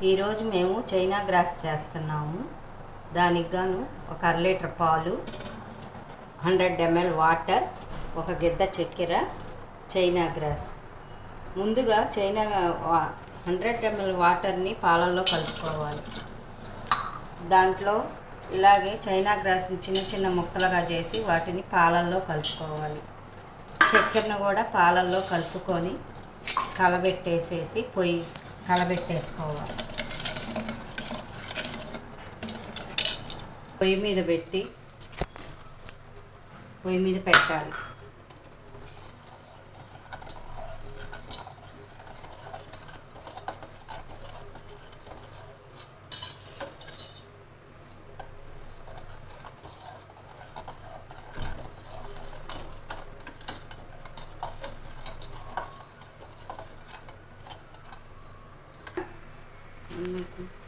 ఈరోజు మేము China grass చేస్తున్నాము. దానికి గాను ఒక అర లీటర్ పాలు, 100 ml వాటర్, ఒక గిద్ద చక్కెర, చైనా గ్రాస్. ముందుగా 100 ml వాటర్ని పాలల్లో కలుపుకోవాలి. దాంట్లో ఇలాగే చైనా గ్రాస్ని చిన్న చిన్న ముక్కలుగా చేసి వాటిని పాలల్లో కలుపుకోవాలి. చక్కెరను కూడా పాలల్లో కలుపుకొని కలబెట్టేసేసి కలబెట్టేసుకోవాలి. పొయ్యి మీద పెట్టాలి.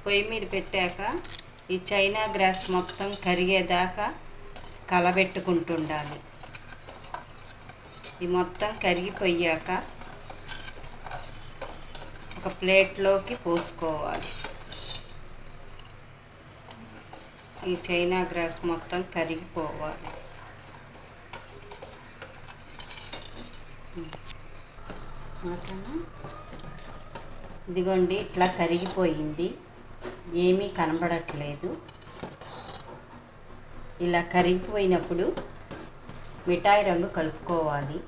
పొయ్యి మీద పెట్టాక ఈ చైనా గ్రాస్ మొత్తం కరిగేదాకా కలబెట్టుకుంటుండాలి. ఇది మొత్తం కరిగిపోయాక ఒక ప్లేట్లోకి పోసుకోవాలి. ఈ చైనా గ్రాస్ మొత్తం కరిగిపోవాలి. ఇదిగోండి, ఇట్లా కరిగిపోయింది, ఏమీ కనబడట్లేదు. ఇలా కరిగిపోయినప్పుడు మిఠాయి రంగు కలుపుకోవాలి.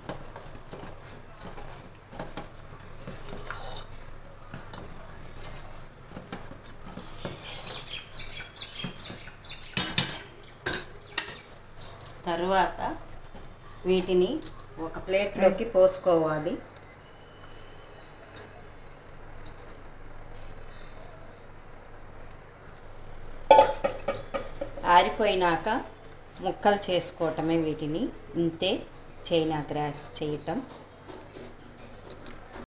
తర్వాత వీటిని ఒక ప్లేట్లోకి పోసుకోవాలి. ఆరిపోయినాక ముక్కలు చేసుకోవటమే వీటిని. ఇంతే చైనా గ్రాస్ చేయటం.